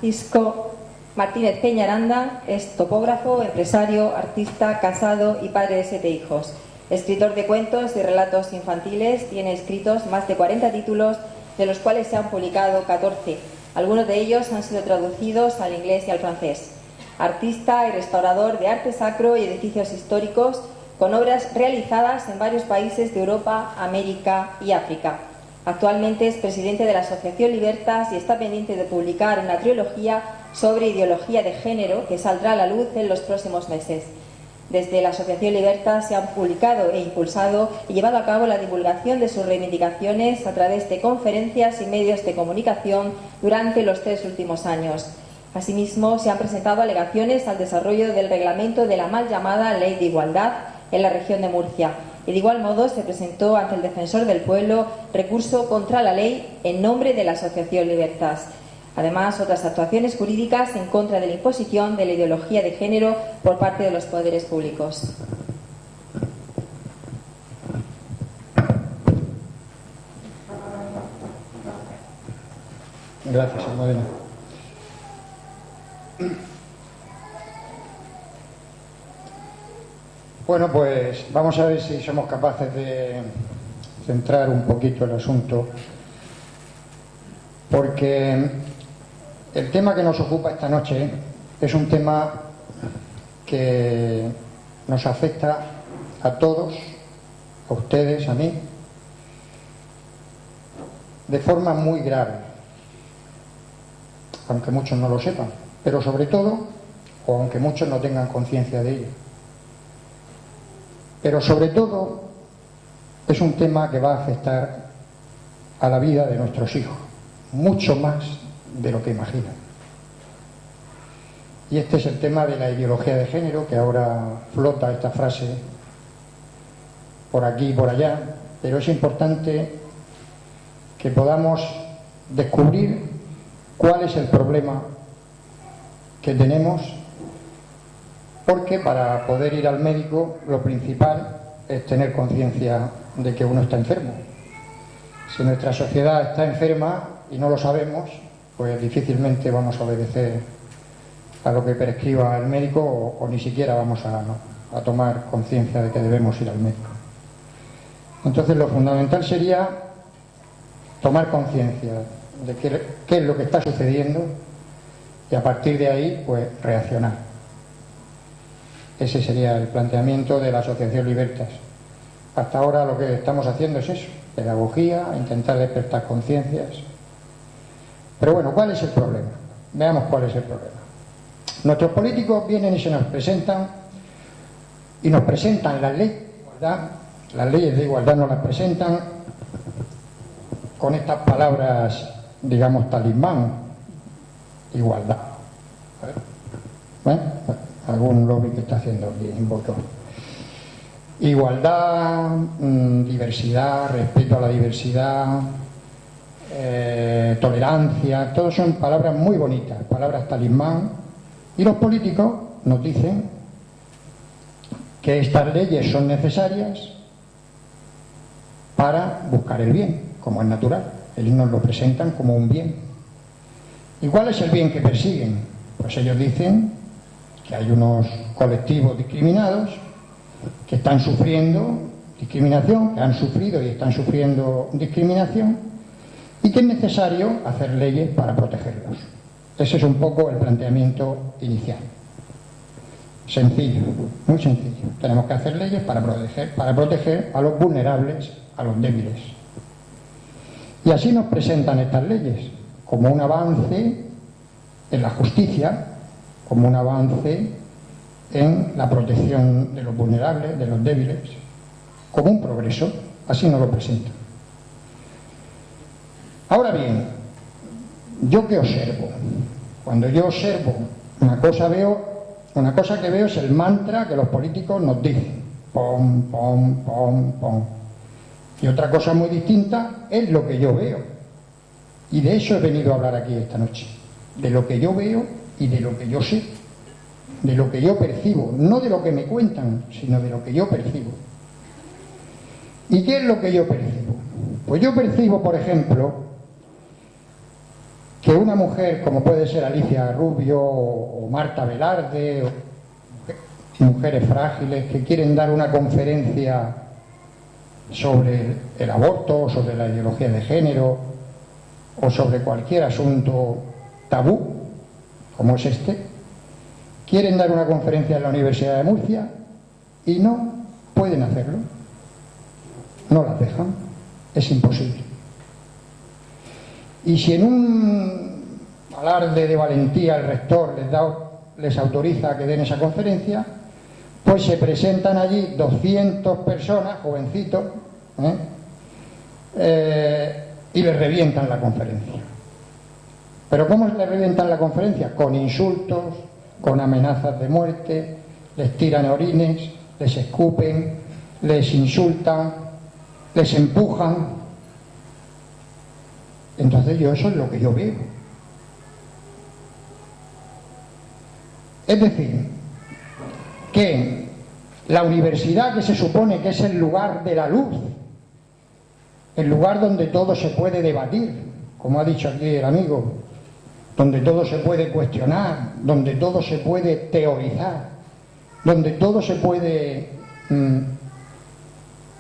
Francisco Martínez Peñaranda es topógrafo, empresario, artista, casado y padre de 7 hijos. Escritor de cuentos y relatos infantiles, tiene escritos más de 40 títulos, de los cuales se han publicado 14. Algunos de ellos han sido traducidos al inglés y al francés. Artista y restaurador de arte sacro y edificios históricos, con obras realizadas en varios países de Europa, América y África. Actualmente es presidente de la Asociación Libertas y está pendiente de publicar una trilogía sobre ideología de género que saldrá a la luz en los próximos meses. Desde la Asociación Libertas se han publicado e impulsado y llevado a cabo la divulgación de sus reivindicaciones a través de conferencias y medios de comunicación durante los 3 últimos años. Asimismo, se han presentado alegaciones al desarrollo del reglamento de la mal llamada Ley de Igualdad en la región de Murcia. Y de igual modo se presentó ante el Defensor del Pueblo recurso contra la ley en nombre de la Asociación Libertas. Además, otras actuaciones jurídicas en contra de la imposición de la ideología de género por parte de los poderes públicos. Gracias, Almudena. Bueno, pues vamos a ver si somos capaces de centrar un poquito el asunto, porque el tema que nos ocupa esta noche es un tema que nos afecta a todos, a ustedes, a mí, de forma muy grave, aunque muchos no lo sepan, pero sobre todo, o aunque muchos no tengan conciencia de ello. Pero sobre todo es un tema que va a afectar a la vida de nuestros hijos, mucho más de lo que imaginan. Y este es el tema de la ideología de género, que ahora flota esta frase por aquí y por allá, pero es importante que podamos descubrir cuál es el problema que tenemos, porque para poder ir al médico lo principal es tener conciencia de que uno está enfermo. Si nuestra sociedad está enferma y no lo sabemos, pues difícilmente vamos a obedecer a lo que prescriba el médico o ni siquiera vamos a tomar conciencia de que debemos ir al médico. Entonces lo fundamental sería tomar conciencia de qué es lo que está sucediendo y a partir de ahí pues reaccionar. Ese sería el planteamiento de la Asociación Libertas. Hasta ahora lo que estamos haciendo es eso, pedagogía, intentar despertar conciencias. Pero bueno, ¿cuál es el problema? Veamos cuál es el problema. Nuestros políticos vienen y se nos presentan las leyes de igualdad. Las leyes de igualdad nos las presentan con estas palabras, digamos, talismán, igualdad. ¿Bueno? Algún lobby que está haciendo aquí en voto. Igualdad, diversidad, respeto a la diversidad, tolerancia, todos son palabras muy bonitas, palabras talismán, y los políticos nos dicen que estas leyes son necesarias para buscar el bien, como es natural. Ellos nos lo presentan como un bien. ¿Y cuál es el bien que persiguen? Pues ellos dicen que hay unos colectivos discriminados que están sufriendo discriminación, que han sufrido y están sufriendo discriminación, y que es necesario hacer leyes para protegerlos. Ese es un poco el planteamiento inicial. Sencillo, muy sencillo. Tenemos que hacer leyes para proteger a los vulnerables, a los débiles. Y así nos presentan estas leyes, como un avance en la justicia, como un avance en la protección de los vulnerables, de los débiles, como un progreso. Así nos lo presentan. Ahora bien, ¿yo qué observo? Cuando yo observo una cosa que veo es el mantra que los políticos nos dicen. Pom, pom, pom, pom. Y otra cosa muy distinta es lo que yo veo. Y de eso he venido a hablar aquí esta noche. De lo que yo veo y de lo que yo sé. De lo que yo percibo. No de lo que me cuentan, sino de lo que yo percibo. ¿Y qué es lo que yo percibo? Pues yo percibo, por ejemplo, que una mujer como puede ser Alicia Rubio o Marta Velarde, o mujeres frágiles que quieren dar una conferencia sobre el aborto, sobre la ideología de género o sobre cualquier asunto tabú, como es este, quieren dar una conferencia en la Universidad de Murcia y no pueden hacerlo, no las dejan, es imposible. Y si en un alarde de valentía el rector les autoriza a que den esa conferencia, pues se presentan allí 200 personas, jovencitos, y les revientan la conferencia. ¿Pero cómo les revientan la conferencia? Con insultos, con amenazas de muerte, les tiran orines, les escupen, les insultan, les empujan. Entonces yo eso es lo que yo veo. Es decir, que la universidad, que se supone que es el lugar de la luz, el lugar donde todo se puede debatir, como ha dicho aquí el amigo, donde todo se puede cuestionar, donde todo se puede teorizar, donde todo se puede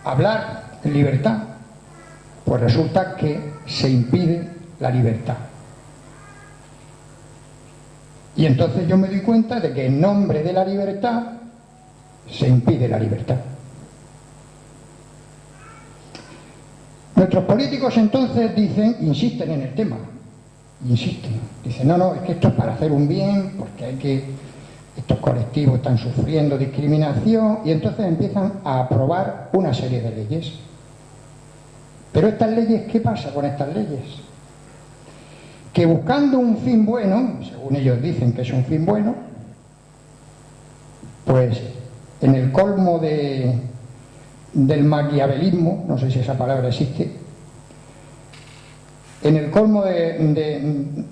hablar en libertad, pues resulta que se impide la libertad. Y entonces yo me doy cuenta de que en nombre de la libertad se impide la libertad. Nuestros políticos entonces insisten en el tema, dicen, no, es que esto es para hacer un bien, porque estos colectivos están sufriendo discriminación, y entonces empiezan a aprobar una serie de leyes. Pero estas leyes, ¿qué pasa con estas leyes? Que buscando un fin bueno, según ellos dicen que es un fin bueno, pues en el colmo del maquiavelismo, no sé si esa palabra existe, en el colmo el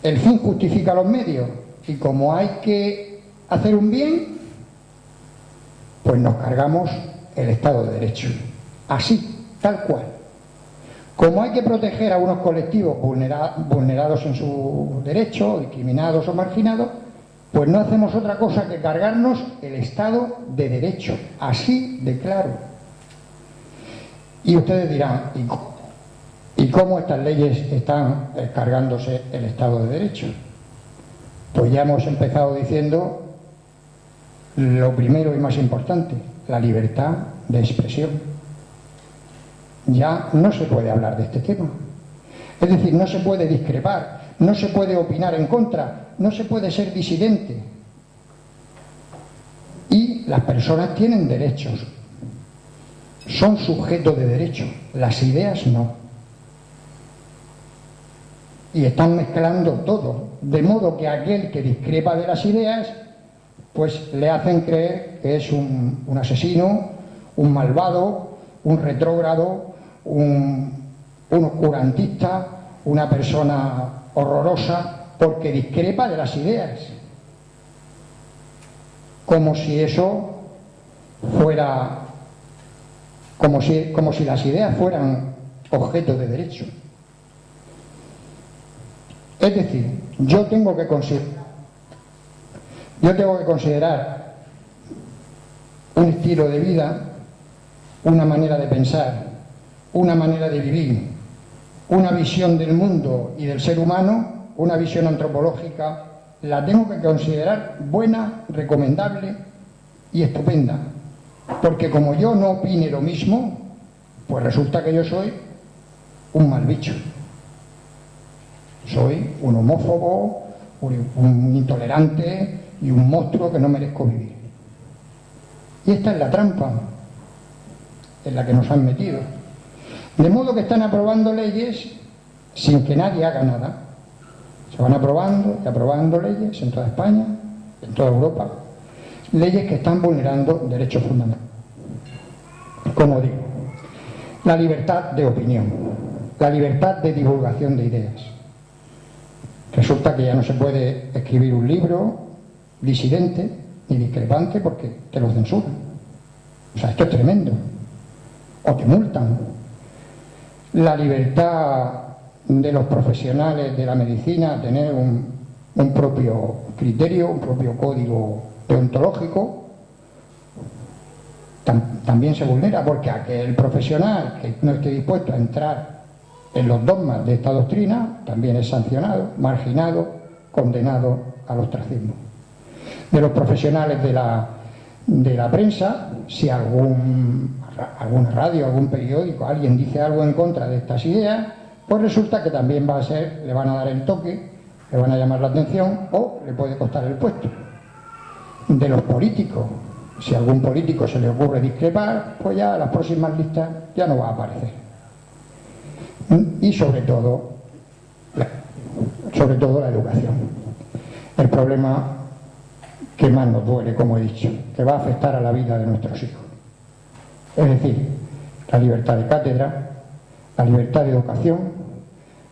fin justifica los medios, y como hay que hacer un bien, pues nos cargamos el Estado de Derecho, así, tal cual. Como hay que proteger a unos colectivos vulnerados en su derecho, discriminados o marginados, pues no hacemos otra cosa que cargarnos el Estado de Derecho, así de claro. Y ustedes dirán, ¿y cómo estas leyes están cargándose el Estado de Derecho? Pues ya hemos empezado diciendo lo primero y más importante, la libertad de expresión. Ya no se puede hablar de este tema. Es decir, no se puede discrepar, no se puede opinar en contra, no se puede ser disidente. Y las personas tienen derechos, son sujetos de derecho, las ideas no. Y están mezclando todo, de modo que aquel que discrepa de las ideas, pues le hacen creer que es un asesino, un malvado, un retrógrado, un oscurantista, una persona horrorosa, porque discrepa de las ideas. Como si eso fuera, como si las ideas fueran objeto de derecho. Es decir, yo tengo que considerar un estilo de vida, una manera de pensar, una manera de vivir, una visión del mundo y del ser humano, una visión antropológica, la tengo que considerar buena, recomendable y estupenda. Porque como yo no opine lo mismo, pues resulta que yo soy un mal bicho. Soy un homófobo, un intolerante y un monstruo que no merezco vivir. Y esta es la trampa en la que nos han metido. De modo que están aprobando leyes sin que nadie haga nada. Se van aprobando y aprobando leyes en toda España, en toda Europa, leyes que están vulnerando derechos fundamentales. Como digo, la libertad de opinión, la libertad de divulgación de ideas. Resulta que ya no se puede escribir un libro disidente ni discrepante porque te lo censuran. O sea, esto es tremendo. O te multan. La libertad de los profesionales de la medicina a tener un propio criterio, un propio código deontológico, también se vulnera, porque aquel profesional que no esté dispuesto a entrar en los dogmas de esta doctrina también es sancionado, marginado, condenado al ostracismo. De los profesionales de la prensa, si alguna radio, algún periódico, alguien dice algo en contra de estas ideas, pues resulta que también le van a dar el toque, le van a llamar la atención o le puede costar el puesto. De los políticos, si a algún político se le ocurre discrepar, pues ya las próximas listas ya no va a aparecer. Y sobre todo la educación. El problema que más nos duele, como he dicho, que va a afectar a la vida de nuestros hijos. Es decir, la libertad de cátedra, la libertad de educación.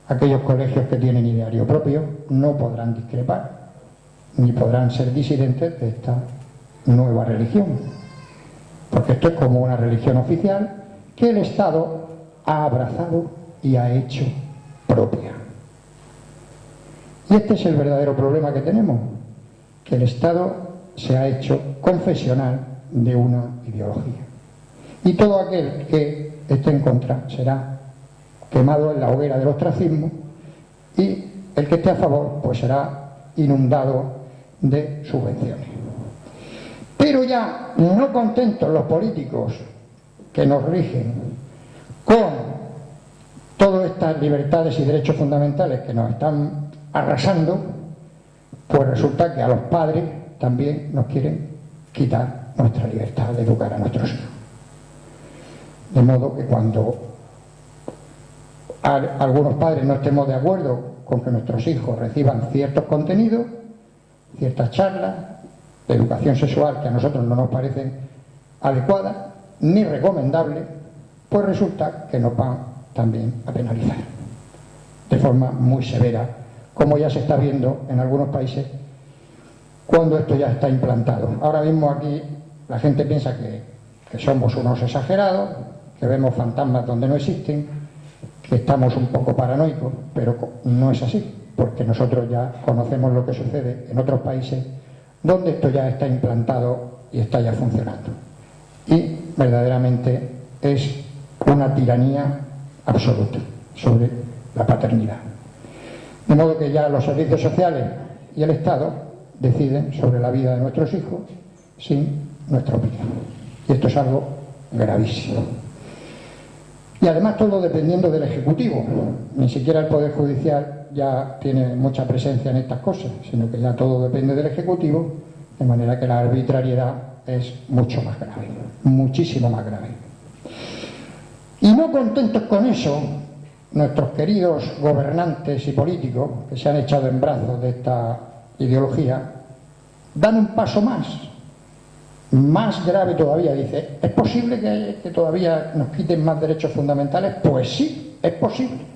Aquellos colegios que tienen ideario propio no podrán discrepar ni podrán ser disidentes de esta nueva religión, porque esto es como una religión oficial que el Estado ha abrazado y ha hecho propia. Y este es el verdadero problema que tenemos, que el Estado se ha hecho confesional de una ideología. Y todo aquel que esté en contra será quemado en la hoguera del ostracismo, y el que esté a favor pues será inundado de subvenciones. Pero ya no contentos los políticos que nos rigen con todas estas libertades y derechos fundamentales que nos están arrasando, pues resulta que a los padres también nos quieren quitar nuestra libertad de educar a nuestros hijos. De modo que cuando algunos padres no estemos de acuerdo con que nuestros hijos reciban ciertos contenidos, ciertas charlas de educación sexual que a nosotros no nos parecen adecuadas ni recomendables, pues resulta que nos van también a penalizar de forma muy severa, como ya se está viendo en algunos países cuando esto ya está implantado. Ahora mismo aquí la gente piensa que somos unos exagerados, que vemos fantasmas donde no existen, que estamos un poco paranoicos, pero no es así, porque nosotros ya conocemos lo que sucede en otros países donde esto ya está implantado y está ya funcionando. Y verdaderamente es una tiranía absoluta sobre la paternidad. De modo que ya los servicios sociales y el Estado deciden sobre la vida de nuestros hijos sin nuestra opinión. Y esto es algo gravísimo. Y además todo dependiendo del Ejecutivo. Ni siquiera el Poder Judicial ya tiene mucha presencia en estas cosas, sino que ya todo depende del Ejecutivo, de manera que la arbitrariedad es mucho más grave, muchísimo más grave. Y no contentos con eso, nuestros queridos gobernantes y políticos, que se han echado en brazos de esta ideología, dan un paso más grave todavía. Dice, ¿es posible que todavía nos quiten más derechos fundamentales? Pues sí, es posible.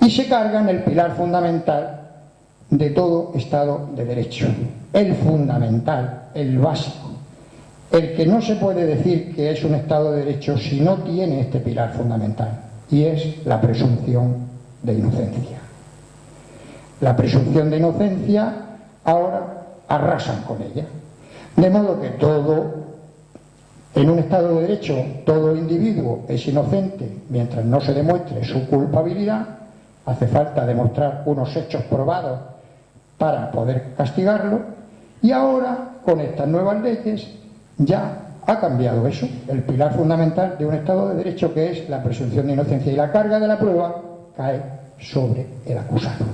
Y se cargan el pilar fundamental de todo Estado de Derecho, el fundamental, el básico, el que no se puede decir que es un Estado de Derecho si no tiene este pilar fundamental, y es la presunción de inocencia. La presunción de inocencia ahora arrasan con ella. De modo que en un Estado de Derecho, todo individuo es inocente mientras no se demuestre su culpabilidad. Hace falta demostrar unos hechos probados para poder castigarlo, y ahora con estas nuevas leyes ya ha cambiado eso, el pilar fundamental de un Estado de Derecho, que es la presunción de inocencia, y la carga de la prueba cae sobre el acusado.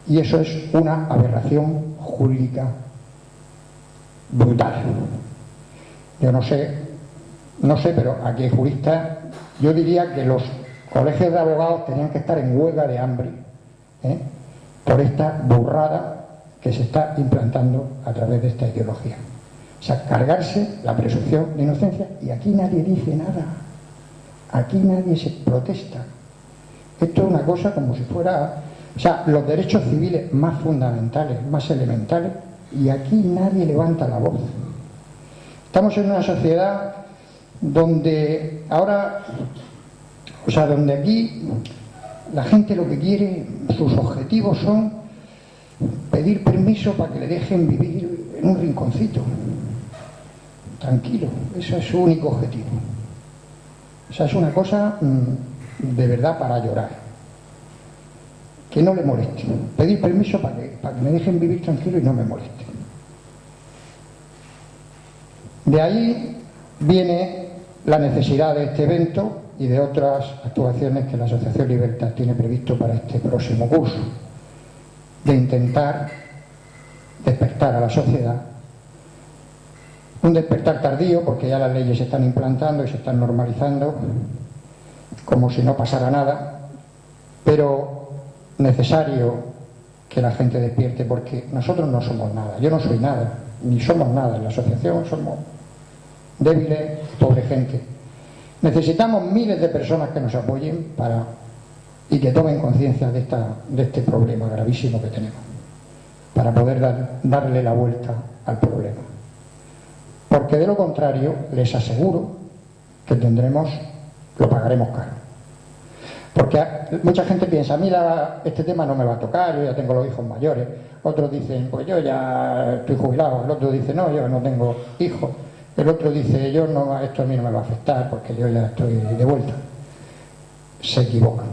Y eso es una aberración jurídica brutal. Yo no sé, pero aquí hay juristas. Yo diría que los colegios de abogados tenían que estar en huelga de hambre por esta burrada que se está implantando a través de esta ideología. O sea, cargarse la presunción de inocencia, y aquí nadie dice nada, aquí nadie se protesta. Esto es una cosa como si fuera, o sea, los derechos civiles más fundamentales, más elementales, y aquí nadie levanta la voz. Estamos en una sociedad donde ahora, donde aquí La gente lo que quiere, sus objetivos son pedir permiso para que le dejen vivir en un rinconcito, tranquilo. Ese es su único objetivo. Esa es una cosa de verdad para llorar. Que no le moleste. Pedir permiso para que me dejen vivir tranquilo y no me moleste. De ahí viene la necesidad de este evento y de otras actuaciones que la Asociación Libertad tiene previsto para este próximo curso, de intentar despertar a la sociedad. Un despertar tardío, porque ya las leyes se están implantando y se están normalizando como si no pasara nada, pero necesario que la gente despierte, porque nosotros no somos nada. Yo no soy nada, ni somos nada. En la asociación somos débiles, pobre gente. Necesitamos miles de personas que nos apoyen y que tomen conciencia de este problema gravísimo que tenemos, para poder darle la vuelta al problema. Porque de lo contrario, les aseguro que lo pagaremos caro. Porque mucha gente piensa, mira, este tema no me va a tocar, yo ya tengo los hijos mayores. Otros dicen, pues yo ya estoy jubilado. El otro dice, no, yo no tengo hijos. El otro dice, esto a mí no me va a afectar porque yo ya estoy de vuelta. Se equivocan.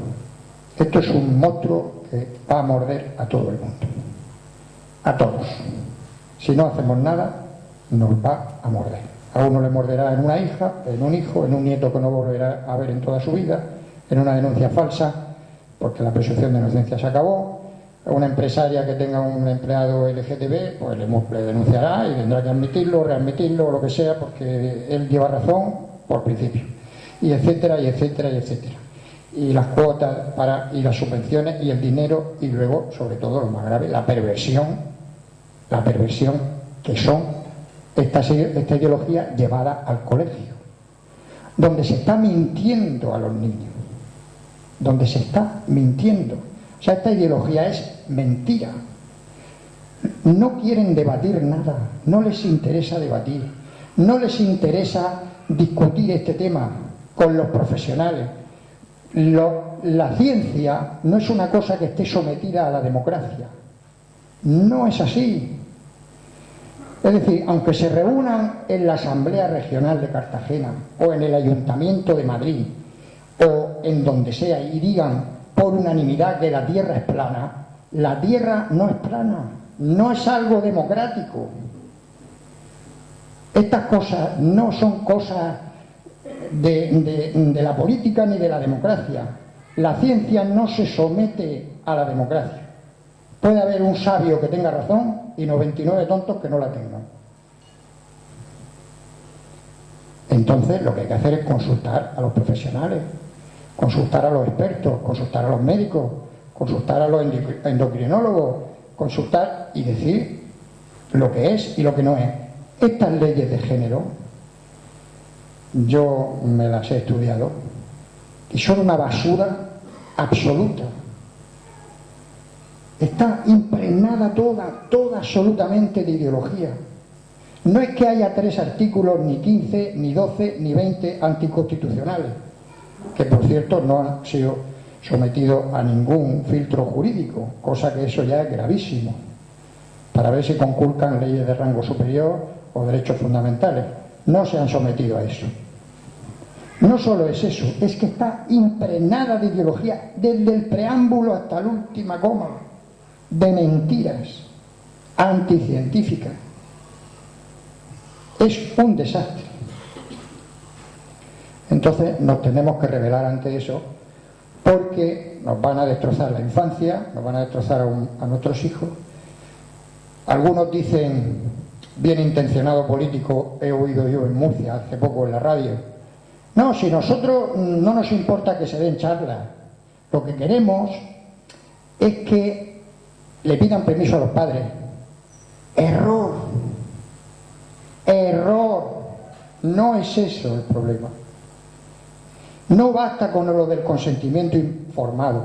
Esto es un monstruo que va a morder a todo el mundo. A todos. Si no hacemos nada, nos va a morder. A uno le morderá en una hija, en un hijo, en un nieto que no volverá a ver en toda su vida, en una denuncia falsa, porque la presunción de inocencia se acabó. Una empresaria que tenga un empleado LGTB, pues le denunciará y tendrá que admitirlo, readmitirlo o lo que sea, porque él lleva razón por principio. Y etcétera, y etcétera, y etcétera. Y las cuotas y las subvenciones y el dinero, y luego, sobre todo, lo más grave, la perversión que son esta ideología llevada al colegio, donde se está mintiendo a los niños, donde se está mintiendo. O sea, esta ideología es mentira. No quieren debatir nada, no les interesa debatir, no les interesa discutir este tema con los profesionales. La ciencia no es una cosa que esté sometida a la democracia. No es así. Es decir, aunque se reúnan en la Asamblea Regional de Cartagena o en el Ayuntamiento de Madrid o en donde sea y digan por unanimidad que la Tierra es plana, la Tierra no es plana, no es algo democrático. Estas cosas no son cosas de la política ni de la democracia. La ciencia no se somete a la democracia. Puede haber un sabio que tenga razón y 99 tontos que no la tengan. Entonces lo que hay que hacer es consultar a los profesionales, consultar a los expertos, consultar a los médicos, consultar a los endocrinólogos, consultar y decir lo que es y lo que no es. Estas leyes de género, yo me las he estudiado y son una basura absoluta. Está impregnada toda absolutamente de ideología. No es que haya 3 artículos, ni 15, ni 12, ni 20 anticonstitucionales, que por cierto no han sido sometidos a ningún filtro jurídico, cosa que eso ya es gravísimo, para ver si conculcan leyes de rango superior o derechos fundamentales. No se han sometido a eso. No solo es eso, es que está impregnada de ideología desde el preámbulo hasta la última coma, de mentiras anticientíficas. Es un desastre. Entonces nos tenemos que rebelar ante eso, porque nos van a destrozar la infancia, nos van a destrozar a nuestros hijos. Algunos dicen, bien intencionado político, he oído yo en Murcia hace poco en la radio, no, si nosotros no nos importa que se den charlas, lo que queremos es que le pidan permiso a los padres. Error, no es eso el problema. No basta con lo del consentimiento informado,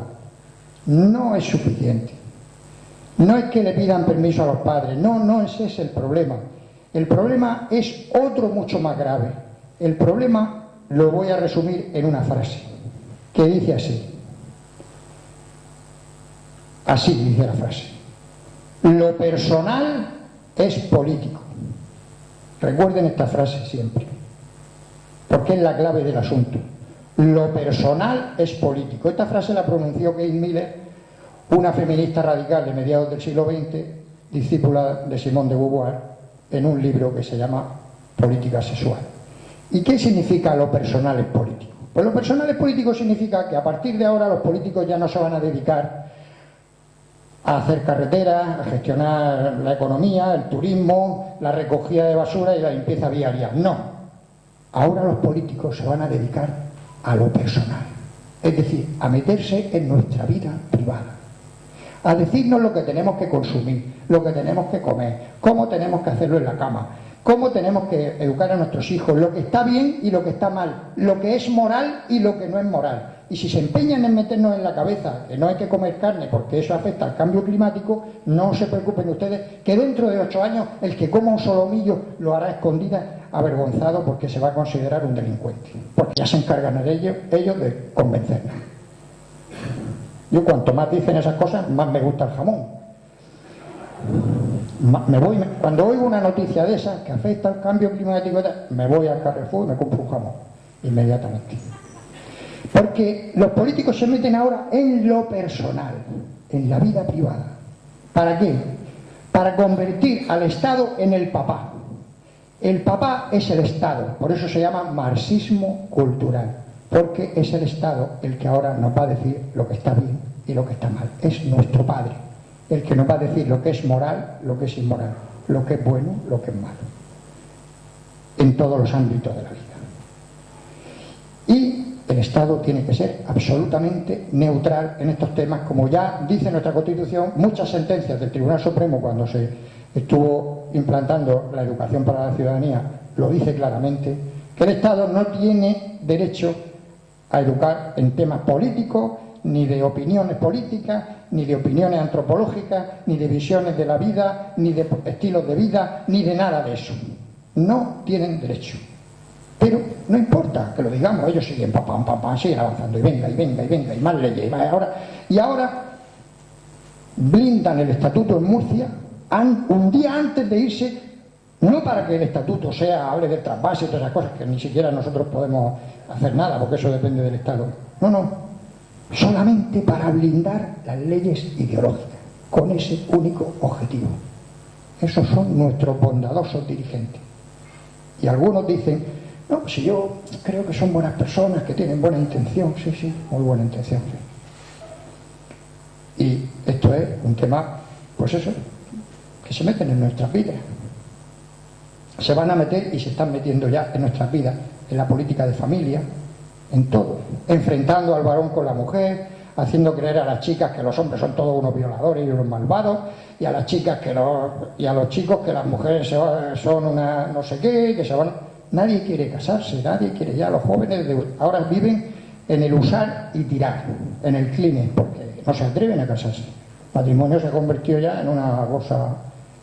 no es suficiente. No es que le pidan permiso a los padres, no es ese el problema. El problema es otro mucho más grave. El problema lo voy a resumir en una frase que dice así: Así dice la frase. Lo personal es político. Recuerden esta frase siempre, porque es la clave del asunto. Lo personal es político. Esta frase la pronunció Kate Miller, una feminista radical de mediados del siglo XX, discípula de Simone de Beauvoir, en un libro que se llama Política Sexual. ¿Y qué significa lo personal es político? Pues lo personal es político significa que a partir de ahora los políticos ya no se van a dedicar a hacer carreteras, a gestionar la economía, el turismo, la recogida de basura y la limpieza viaria. No. Ahora los políticos se van a dedicar a lo personal. Es decir, a meterse en nuestra vida privada. A decirnos lo que tenemos que consumir, lo que tenemos que comer, cómo tenemos que hacerlo en la cama, cómo tenemos que educar a nuestros hijos, lo que está bien y lo que está mal, lo que es moral y lo que no es moral. Y si se empeñan en meternos en la cabeza que no hay que comer carne porque eso afecta al cambio climático, no se preocupen ustedes que dentro de 8 años el que coma un solomillo lo hará a escondidas, avergonzado, porque se va a considerar un delincuente, porque ya se encargan ellos de convencernos. Yo cuanto más dicen esas cosas, más me gusta el jamón. Cuando oigo una noticia de esas que afecta al cambio climático, me voy al Carrefour y me compro un jamón inmediatamente. Porque los políticos se meten ahora en lo personal, en la vida privada. ¿Para qué? Para convertir al Estado en el papá. El papá es el Estado, por eso se llama marxismo cultural, porque es el Estado el que ahora nos va a decir lo que está bien y lo que está mal. Es nuestro padre el que nos va a decir lo que es moral, lo que es inmoral, lo que es bueno, lo que es malo, en todos los ámbitos de la vida. Y el Estado tiene que ser absolutamente neutral en estos temas, como ya dice nuestra Constitución. Muchas sentencias del Tribunal Supremo, cuando se estuvo implantando la educación para la ciudadanía, lo dice claramente, que el Estado no tiene derecho a educar en temas políticos, ni de opiniones políticas, ni de opiniones antropológicas, ni de visiones de la vida, ni de estilos de vida, ni de nada de eso. No tienen derecho. Pero no importa que lo digamos, ellos siguen siguen avanzando, y venga, y más leyes, y ahora blindan el estatuto en Murcia un día antes de irse, no para que el estatuto hable del trasvase y todas esas cosas, que ni siquiera nosotros podemos hacer nada, porque eso depende del Estado. No, solamente para blindar las leyes ideológicas, con ese único objetivo. Esos son nuestros bondadosos dirigentes. Y algunos dicen, no, si yo creo que son buenas personas, que tienen buena intención. Sí, muy buena intención, sí. Y esto es un tema, pues eso, que se meten en nuestras vidas. Se van a meter y se están metiendo ya en nuestras vidas, en la política de familia, en todo, enfrentando al varón con la mujer, haciendo creer a las chicas que los hombres son todos unos violadores y unos malvados, y a las chicas y a los chicos que las mujeres son una no sé qué, que se van. Nadie quiere casarse, nadie quiere ya. Los jóvenes ahora viven en el usar y tirar, en el cline, porque no se atreven a casarse. El matrimonio se ha convertido ya en una cosa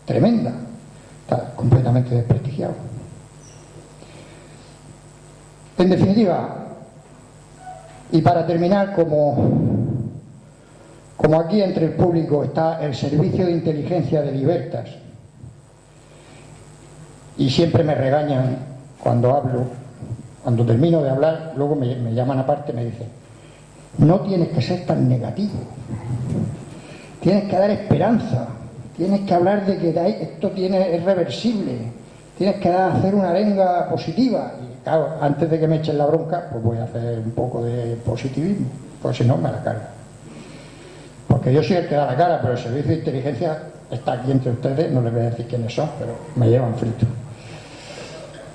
tremenda, está completamente desprestigiado. En definitiva, y para terminar, como aquí entre el público está el Servicio de Inteligencia de Libertas, y siempre me regañan cuando hablo, cuando termino de hablar, luego me llaman aparte y me dicen, no tienes que ser tan negativo, tienes que dar esperanza, tienes que hablar de que esto es reversible, tienes que hacer una arenga positiva. Y claro, antes de que me echen la bronca, pues voy a hacer un poco de positivismo, porque si no me la cargo. Porque yo soy el que da la cara, pero el Servicio de Inteligencia está aquí entre ustedes, no les voy a decir quiénes son, pero me llevan frito.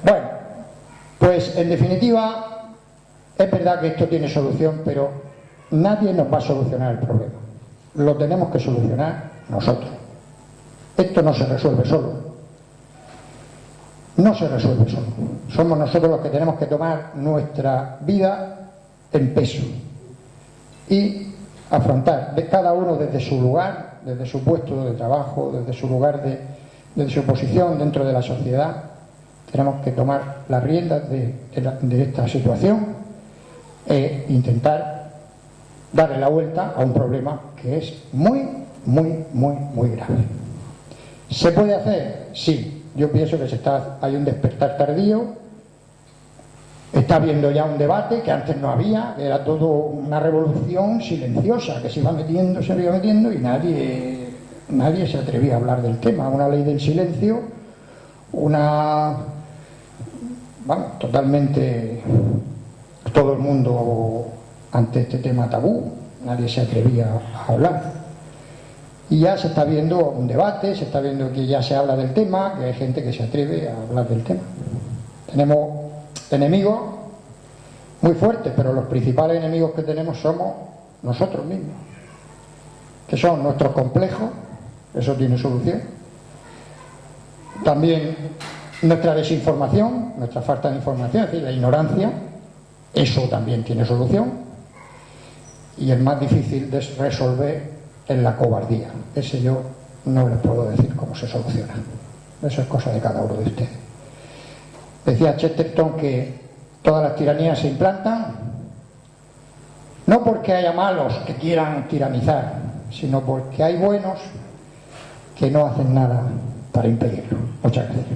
Bueno, pues en definitiva, es verdad que esto tiene solución, pero nadie nos va a solucionar el problema. Lo tenemos que solucionar nosotros. Esto no se resuelve solo. No se resuelve solo. Somos nosotros los que tenemos que tomar nuestra vida en peso y afrontar de cada uno desde su lugar, desde su puesto de trabajo, desde su lugar desde su posición dentro de la sociedad. Tenemos que tomar las riendas de esta situación e intentar darle la vuelta a un problema que es muy, muy, muy, muy grave. ¿Se puede hacer? Sí. Yo pienso que hay un despertar tardío, está habiendo ya un debate que antes no había, era todo una revolución silenciosa que se iba metiendo y nadie se atrevía a hablar del tema. Una ley del silencio, totalmente todo el mundo ante este tema tabú, nadie se atrevía a hablar. Y ya se está viendo un debate, se está viendo que ya se habla del tema, que hay gente que se atreve a hablar del tema. Tenemos enemigos muy fuertes, pero los principales enemigos que tenemos somos nosotros mismos, que son nuestros complejos, eso tiene solución. También nuestra desinformación, nuestra falta de información, es decir, la ignorancia, eso también tiene solución. Y el más difícil de resolver es la cobardía. Ese yo no le puedo decir cómo se soluciona. Eso es cosa de cada uno de ustedes. Decía Chesterton que todas las tiranías se implantan no porque haya malos que quieran tiranizar, sino porque hay buenos que no hacen nada para impedirlo. Muchas gracias.